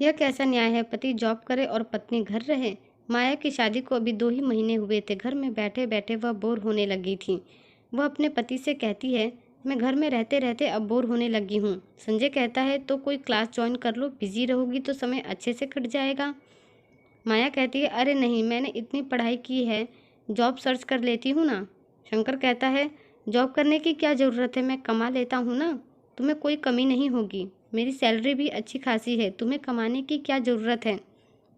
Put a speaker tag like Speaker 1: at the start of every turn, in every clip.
Speaker 1: यह कैसा न्याय है, पति जॉब करे और पत्नी घर रहे। माया की शादी को अभी 2 ही महीने हुए थे। घर में बैठे बैठे वह बोर होने लगी थी। वह अपने पति से कहती है, मैं घर में रहते रहते अब बोर होने लगी हूँ। संजय कहता है तो कोई क्लास ज्वाइन कर लो, बिजी रहोगी तो समय अच्छे से कट जाएगा। माया कहती है, अरे नहीं, मैंने इतनी पढ़ाई की है, जॉब सर्च कर लेती हूँ ना। शंकर कहता है, जॉब करने की क्या ज़रूरत है, मैं कमा लेता हूँ ना, तुम्हें कोई कमी नहीं होगी। मेरी सैलरी भी अच्छी खासी है, तुम्हें कमाने की क्या ज़रूरत है।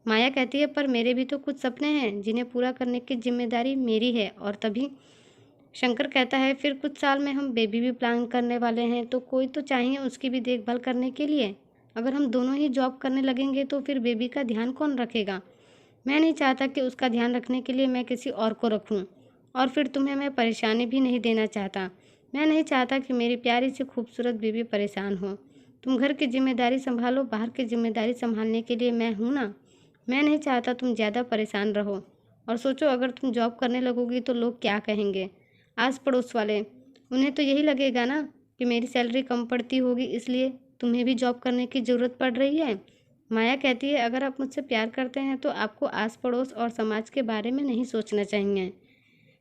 Speaker 1: माया कहती है, पर मेरे भी तो कुछ सपने हैं जिन्हें पूरा करने की जिम्मेदारी मेरी है। और तभी शंकर कहता है, फिर कुछ साल में हम बेबी भी प्लान करने वाले हैं, तो कोई तो चाहिए उसकी भी देखभाल करने के लिए। अगर हम दोनों ही जॉब करने लगेंगे तो फिर बेबी का ध्यान कौन रखेगा। मैं नहीं चाहता कि उसका ध्यान रखने के लिए मैं किसी और को रखूं। और फिर तुम्हें मैं परेशानी भी नहीं देना चाहता। मैं नहीं चाहता कि मेरी प्यारी सी खूबसूरत बीवी परेशान हो। तुम घर की जिम्मेदारी संभालो, बाहर की जिम्मेदारी संभालने के लिए मैं हूँ ना। मैं नहीं चाहता तुम ज़्यादा परेशान रहो। और सोचो, अगर तुम जॉब करने लगोगी तो लोग क्या कहेंगे, आस पड़ोस वाले। उन्हें तो यही लगेगा ना कि मेरी सैलरी कम पड़ती होगी, इसलिए तुम्हें भी जॉब करने की ज़रूरत पड़ रही है। माया कहती है, अगर आप मुझसे प्यार करते हैं तो आपको आस पड़ोस और समाज के बारे में नहीं सोचना चाहिए।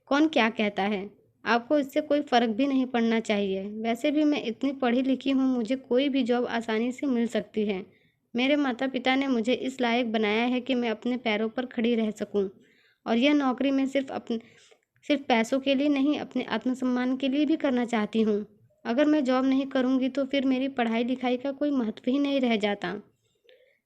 Speaker 1: कौन क्या कहता है, आपको इससे कोई फ़र्क भी नहीं पड़ना चाहिए। वैसे भी मैं इतनी पढ़ी लिखी हूँ, मुझे कोई भी जॉब आसानी से मिल सकती है। मेरे माता पिता ने मुझे इस लायक बनाया है कि मैं अपने पैरों पर खड़ी रह सकूँ। और यह नौकरी मैं सिर्फ पैसों के लिए नहीं, अपने आत्मसम्मान के लिए भी करना चाहती हूँ। अगर मैं जॉब नहीं करूँगी तो फिर मेरी पढ़ाई लिखाई का कोई महत्व ही नहीं रह जाता।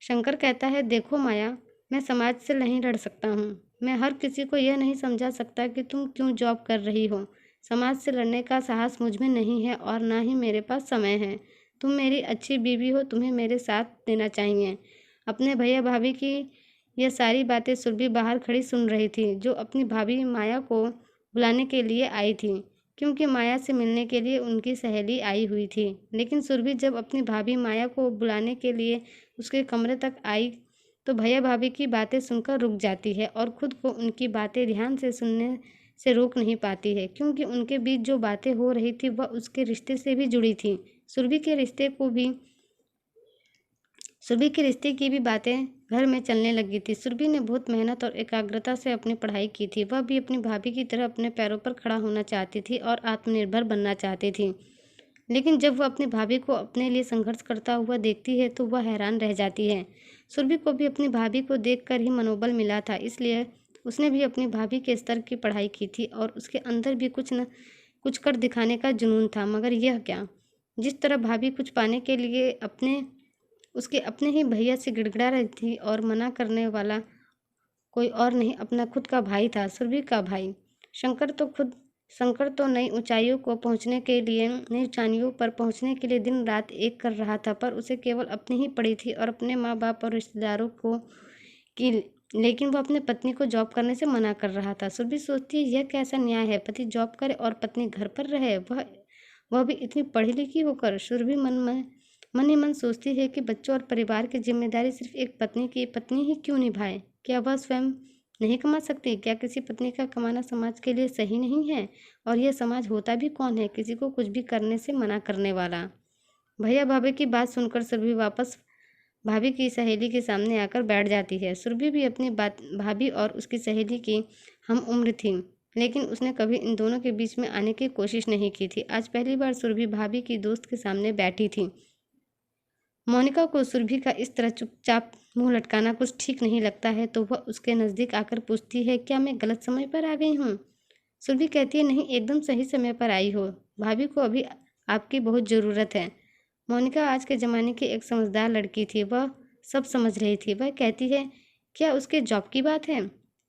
Speaker 1: शंकर कहता है, देखो माया, मैं समाज से नहीं लड़ सकता हूँ। मैं हर किसी को यह नहीं समझा सकता कि तुम क्यों जॉब कर रही हो। समाज से लड़ने का साहस मुझ में नहीं है और ना ही मेरे पास समय है। तुम मेरी अच्छी बीवी हो, तुम्हें मेरे साथ देना चाहिए। अपने भैया भाभी की यह सारी बातें सुरभि बाहर खड़ी सुन रही थी, जो अपनी भाभी माया को बुलाने के लिए आई थी, क्योंकि माया से मिलने के लिए उनकी सहेली आई हुई थी। लेकिन सुरभि जब अपनी भाभी माया को बुलाने के लिए उसके कमरे तक आई तो भैया भाभी की बातें सुनकर रुक जाती है और खुद को उनकी बातें ध्यान से सुनने से रोक नहीं पाती है, क्योंकि उनके बीच जो बातें हो रही थी वह उसके रिश्ते से भी जुड़ी थी। सुरभि के रिश्ते को भी सुरभि के रिश्ते की भी बातें घर में चलने लगी थी। सुरभि ने बहुत मेहनत और एकाग्रता से अपनी पढ़ाई की थी। वह भी अपनी भाभी की तरह अपने पैरों पर खड़ा होना चाहती थी और आत्मनिर्भर बनना चाहती थी। लेकिन जब वह अपनी भाभी को अपने लिए संघर्ष करता हुआ देखती है तो वह हैरान रह जाती है। सुरभि को भी अपनी भाभी को देखकर ही मनोबल मिला था, इसलिए उसने भी अपनी भाभी के स्तर की पढ़ाई की थी और उसके अंदर भी कुछ न कुछ कर दिखाने का जुनून था। मगर यह क्या, जिस तरह भाभी कुछ पाने के लिए उसके अपने ही भैया से गिड़गिड़ा रही थी और मना करने वाला कोई और नहीं, अपना खुद का भाई था, सुरभि का भाई। शंकर तो नई ऊंचाइयों पर पहुंचने के लिए दिन रात एक कर रहा था, पर उसे केवल अपनी ही पड़ी थी और अपने माँ बाप और रिश्तेदारों को की। लेकिन वह अपने पत्नी को जॉब करने से मना कर रहा था। सुरभि सोचती है, यह कैसा न्याय है, पति जॉब करे और पत्नी घर पर रहे, वह भी इतनी पढ़ी लिखी होकर। सुरभि मन ही मन सोचती है कि बच्चों और परिवार की जिम्मेदारी सिर्फ एक पत्नी ही क्यों निभाए। क्या वह स्वयं नहीं कमा सकती? क्या किसी पत्नी का कमाना समाज के लिए सही नहीं है? और यह समाज होता भी कौन है, किसी को कुछ भी करने से मना करने वाला? भैया भाभी की बात सुनकर सुरभि वापस भाभी की सहेली के सामने आकर बैठ जाती है। सुरभि भी अपनी बात भाभी और उसकी सहेली की हम उम्र थी, लेकिन उसने कभी इन दोनों के बीच में आने की कोशिश नहीं की थी। आज पहली बार सुरभि भाभी की दोस्त के सामने बैठी थी। मोनिका को सुरभि का इस तरह चुपचाप मुंह लटकाना कुछ ठीक नहीं लगता है, तो वह उसके नज़दीक आकर पूछती है, क्या मैं गलत समय पर आ गई हूँ? सुरभि कहती है, नहीं, एकदम सही समय पर आई हो। भाभी को अभी आपकी बहुत ज़रूरत है। मोनिका आज के ज़माने की एक समझदार लड़की थी, वह सब समझ रही थी। वह कहती है, क्या उसके जॉब की बात है?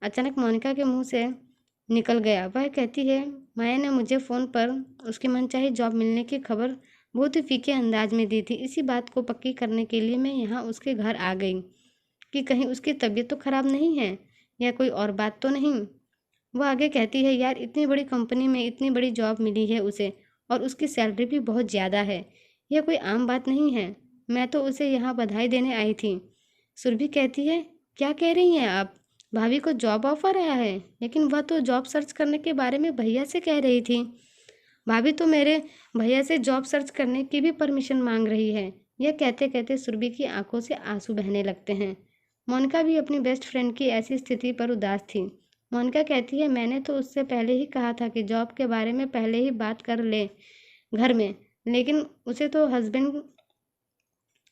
Speaker 1: अचानक मोनिका के मुंह से निकल गया। वह कहती है, माया ने मुझे फ़ोन पर उसकी मनचाही जॉब मिलने की खबर बहुत ही फीके अंदाज में दी थी। इसी बात को पक्की करने के लिए मैं यहाँ उसके घर आ गई कि कहीं उसकी तबीयत तो खराब नहीं है या कोई और बात तो नहीं। वह आगे कहती है, यार, इतनी बड़ी कंपनी में इतनी बड़ी जॉब मिली है उसे, और उसकी सैलरी भी बहुत ज़्यादा है। यह कोई आम बात नहीं है। मैं तो उसे यहाँ बधाई देने आई थी। सुरभि कहती है, क्या कह रही हैं आप? भाभी को जॉब ऑफर आया है? लेकिन वह तो जॉब सर्च करने के बारे में भैया से कह रही थी। भाभी तो मेरे भैया से जॉब सर्च करने की भी परमिशन मांग रही है। यह कहते कहते सुरभि की आंखों से आंसू बहने लगते हैं। मोनिका भी अपनी बेस्ट फ्रेंड की ऐसी स्थिति पर उदास थी। मोनिका कहती है, मैंने तो उससे पहले ही कहा था कि जॉब के बारे में पहले ही बात कर ले घर में, लेकिन उसे तो हस्बैंड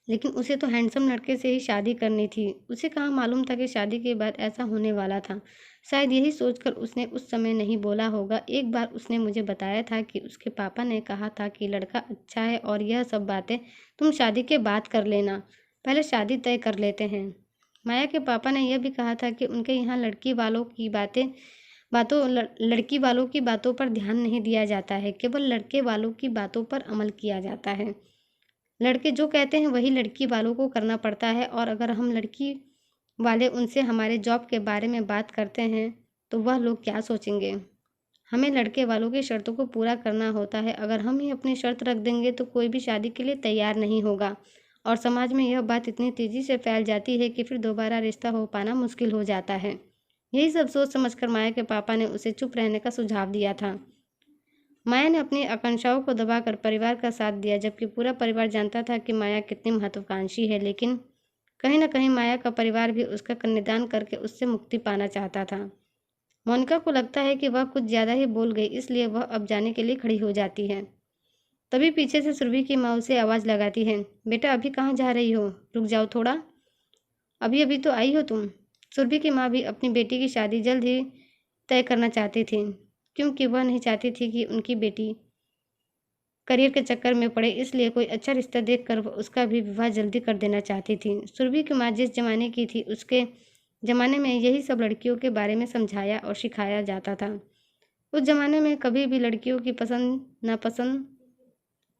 Speaker 1: लेकिन उसे तो हैंडसम लड़के से ही शादी करनी थी। उसे कहाँ मालूम था कि शादी के बाद ऐसा होने वाला था। शायद यही सोचकर उसने उस समय नहीं बोला होगा। एक बार उसने मुझे बताया था कि उसके पापा ने कहा था कि लड़का अच्छा है और यह सब बातें तुम शादी के बाद कर लेना, पहले शादी तय कर लेते हैं। माया के पापा ने यह भी कहा था कि उनके यहाँ लड़की वालों की बातों पर ध्यान नहीं दिया जाता है, केवल लड़के वालों की बातों पर अमल किया जाता है। लड़के जो कहते हैं वही लड़की वालों को करना पड़ता है, और अगर हम लड़की वाले उनसे हमारे जॉब के बारे में बात करते हैं तो वह लोग क्या सोचेंगे। हमें लड़के वालों की शर्तों को पूरा करना होता है। अगर हम ही अपनी शर्त रख देंगे तो कोई भी शादी के लिए तैयार नहीं होगा, और समाज में यह बात इतनी तेजी से फैल जाती है कि फिर दोबारा रिश्ता हो पाना मुश्किल हो जाता है। यही सब सोच समझकर माया के पापा ने उसे चुप रहने का सुझाव दिया था। माया ने अपनी आकांक्षाओं को दबाकर परिवार का साथ दिया, जबकि पूरा परिवार जानता था कि माया कितनी महत्वाकांक्षी है, लेकिन कहीं न कहीं माया का परिवार भी उसका कन्यादान करके उससे मुक्ति पाना चाहता था। मोनिका को लगता है कि वह कुछ ज़्यादा ही बोल गई, इसलिए वह अब जाने के लिए खड़ी हो जाती है। तभी पीछे से सुरभि की माँ उसे आवाज़ लगाती है, बेटा अभी कहाँ जा रही हो, रुक जाओ थोड़ा, अभी अभी तो आई हो तुम। सुरभि की माँ भी अपनी बेटी की शादी जल्द ही तय करना चाहती थी, क्योंकि वह नहीं चाहती थी कि उनकी बेटी करियर के चक्कर में पड़े, इसलिए कोई अच्छा रिश्ता देखकर वह उसका भी विवाह जल्दी कर देना चाहती थी। सुरभि की माँ जिस जमाने की थी, उसके ज़माने में यही सब लड़कियों के बारे में समझाया और सिखाया जाता था। उस ज़माने में कभी भी लड़कियों की पसंद नापसंद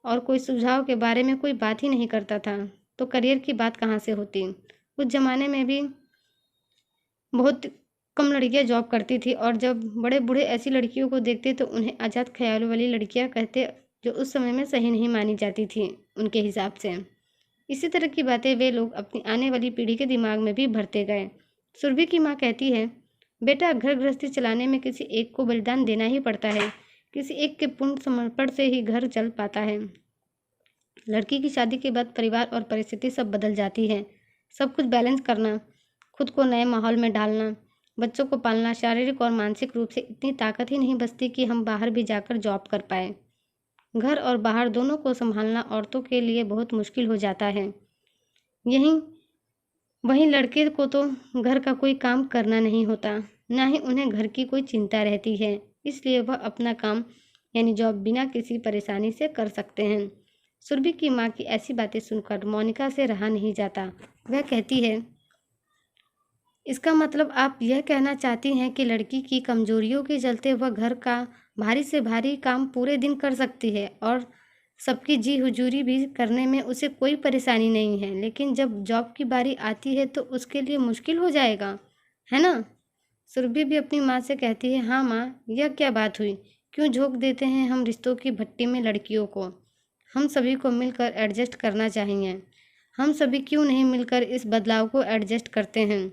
Speaker 1: और कोई सुझाव के बारे में कोई बात ही नहीं करता था, तो करियर की बात कहाँ से होती। उस ज़माने में भी बहुत कम लड़कियां जॉब करती थी, और जब बड़े बूढ़े ऐसी लड़कियों को देखते तो उन्हें आज़ाद ख्यालों वाली लड़कियां कहते, जो उस समय में सही नहीं मानी जाती थी उनके हिसाब से। इसी तरह की बातें वे लोग अपनी आने वाली पीढ़ी के दिमाग में भी भरते गए। सुरभि की माँ कहती है, बेटा घर गृहस्थी चलाने में किसी एक को बलिदान देना ही पड़ता है, किसी एक के पूर्ण समर्पण से ही घर चल पाता है। लड़की की शादी के बाद परिवार और परिस्थिति सब बदल जाती है। सब कुछ बैलेंस करना, खुद को नए माहौल में डालना, बच्चों को पालना, शारीरिक और मानसिक रूप से इतनी ताकत ही नहीं बचती कि हम बाहर भी जाकर जॉब कर पाए। घर और बाहर दोनों को संभालना औरतों के लिए बहुत मुश्किल हो जाता है। यहीं वहीं लड़के को तो घर का कोई काम करना नहीं होता, ना ही उन्हें घर की कोई चिंता रहती है, इसलिए वह अपना काम यानी जॉब बिना किसी परेशानी से कर सकते हैं। सुरभि की माँ की ऐसी बातें सुनकर मोनिका से रहा नहीं जाता। वह कहती है, इसका मतलब आप यह कहना चाहती हैं कि लड़की की कमजोरियों के चलते वह घर का भारी से भारी काम पूरे दिन कर सकती है और सबकी जी हुजूरी भी करने में उसे कोई परेशानी नहीं है, लेकिन जब जॉब की बारी आती है तो उसके लिए मुश्किल हो जाएगा, है ना। सुरभि भी अपनी माँ से कहती है, हाँ माँ, यह क्या बात हुई, क्यों झोंक देते हैं हम रिश्तों की भट्टी में लड़कियों को। हम सभी को मिलकर एडजस्ट करना चाहिए। हम सभी क्यों नहीं मिलकर इस बदलाव को एडजस्ट करते हैं।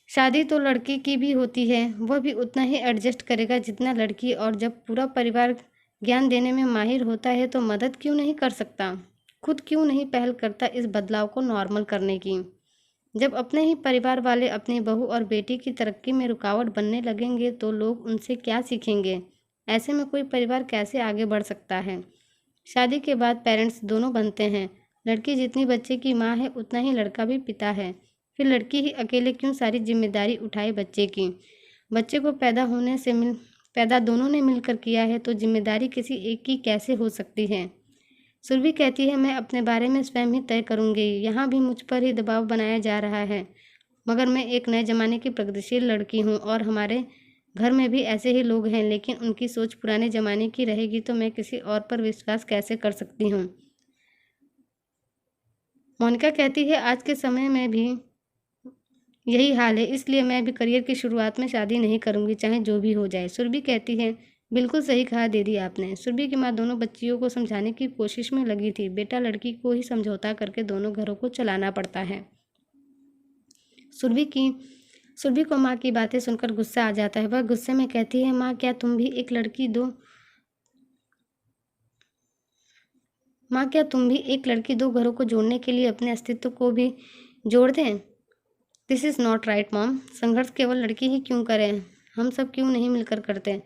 Speaker 1: शादी तो लड़की की भी होती है, वह भी उतना ही एडजस्ट करेगा जितना लड़की, और जब पूरा परिवार ज्ञान देने में माहिर होता है तो मदद क्यों नहीं कर सकता, खुद क्यों नहीं पहल करता इस बदलाव को नॉर्मल करने की। जब अपने ही परिवार वाले अपनी बहू और बेटी की तरक्की में रुकावट बनने लगेंगे तो लोग उनसे क्या सीखेंगे। ऐसे में कोई परिवार कैसे आगे बढ़ सकता है। शादी के बाद पेरेंट्स दोनों बनते हैं। लड़की जितनी बच्चे की माँ है उतना ही लड़का भी पिता है। फिर लड़की ही अकेले क्यों सारी जिम्मेदारी उठाए बच्चे की। बच्चे को पैदा दोनों ने मिलकर किया है, तो जिम्मेदारी किसी एक की कैसे हो सकती है। सुरभि कहती है, मैं अपने बारे में स्वयं ही तय करूंगी। यहाँ भी मुझ पर ही दबाव बनाया जा रहा है, मगर मैं एक नए जमाने की प्रगतिशील लड़की हूँ और हमारे घर में भी ऐसे ही लोग हैं, लेकिन उनकी सोच पुराने जमाने की रहेगी तो मैं किसी और पर विश्वास कैसे कर सकती हूँ। मोनिका कहती है, आज के समय में भी यही हाल है, इसलिए मैं भी करियर की शुरुआत में शादी नहीं करूंगी, चाहे जो भी हो जाए। सुरभि कहती है, बिल्कुल सही कहा दीदी आपने। सुरभि की माँ दोनों बच्चियों को समझाने की कोशिश में लगी थी। बेटा लड़की को ही समझौता करके दोनों घरों को चलाना पड़ता है। सुरभि की सुरभि को माँ की बातें सुनकर गुस्सा आ जाता है। वह गुस्से में कहती है, माँ क्या तुम भी एक लड़की दो माँ, क्या तुम भी एक लड़की दो घरों को जोड़ने के लिए अपने अस्तित्व को भी जोड़ दें? This is not right mom. संघर्ष केवल लड़की ही क्यों करें, हम सब क्यों नहीं मिलकर करते?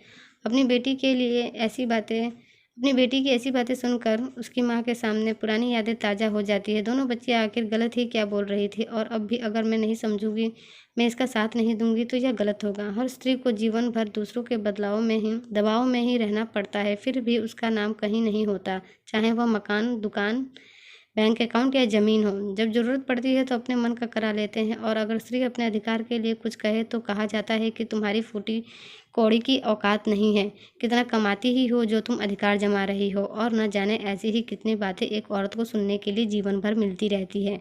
Speaker 1: अपनी बेटी के लिए ऐसी बातें अपनी बेटी की ऐसी बातें सुनकर उसकी माँ के सामने पुरानी यादें ताज़ा हो जाती है। दोनों बच्चियाँ आखिर गलत ही क्या बोल रही थी, और अब भी अगर मैं नहीं समझूंगी, मैं इसका साथ नहीं दूंगी तो यह गलत होगा। हर स्त्री को जीवन भर दूसरों के दबाव में ही रहना पड़ता है, फिर भी उसका नाम कहीं नहीं होता, चाहे वह मकान, दुकान, बैंक अकाउंट या ज़मीन हो। जब ज़रूरत पड़ती है तो अपने मन का करा लेते हैं, और अगर स्त्री अपने अधिकार के लिए कुछ कहे तो कहा जाता है कि तुम्हारी फूटी कौड़ी की औकात नहीं है, कितना कमाती ही हो जो तुम अधिकार जमा रही हो। और न जाने ऐसी ही कितनी बातें एक औरत को सुनने के लिए जीवन भर मिलती रहती है।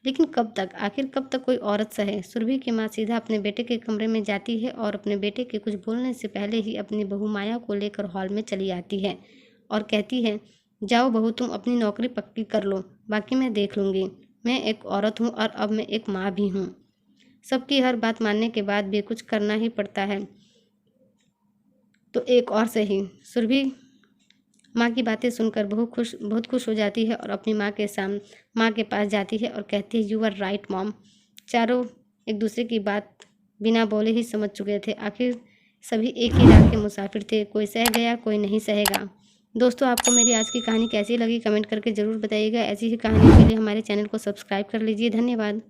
Speaker 1: लेकिन कब तक, आखिर कब तक कोई औरत सहे? सुरभि की माँ सीधा अपने बेटे के कमरे में जाती है और अपने बेटे के कुछ बोलने से पहले ही अपनी बहू माया को लेकर हॉल में चली आती है और कहती है, जाओ बहू, तुम अपनी नौकरी पक्की कर लो, बाकी मैं देख लूँगी। मैं एक औरत हूँ और अब मैं एक माँ भी हूँ। सबकी हर बात मानने के बाद भी कुछ करना ही पड़ता है, तो एक और सही। सुरभि माँ की बातें सुनकर बहुत खुश हो जाती है और अपनी माँ के पास जाती है और कहती है, यू आर राइट मॉम। चारों एक दूसरे की बात बिना बोले ही समझ चुके थे। आखिर सभी एक ही राह के मुसाफिर थे, कोई सह गया, कोई नहीं सहेगा। दोस्तों, आपको मेरी आज की कहानी कैसी लगी कमेंट करके ज़रूर बताइएगा। ऐसी ही कहानी के लिए हमारे चैनल को सब्सक्राइब कर लीजिए। धन्यवाद।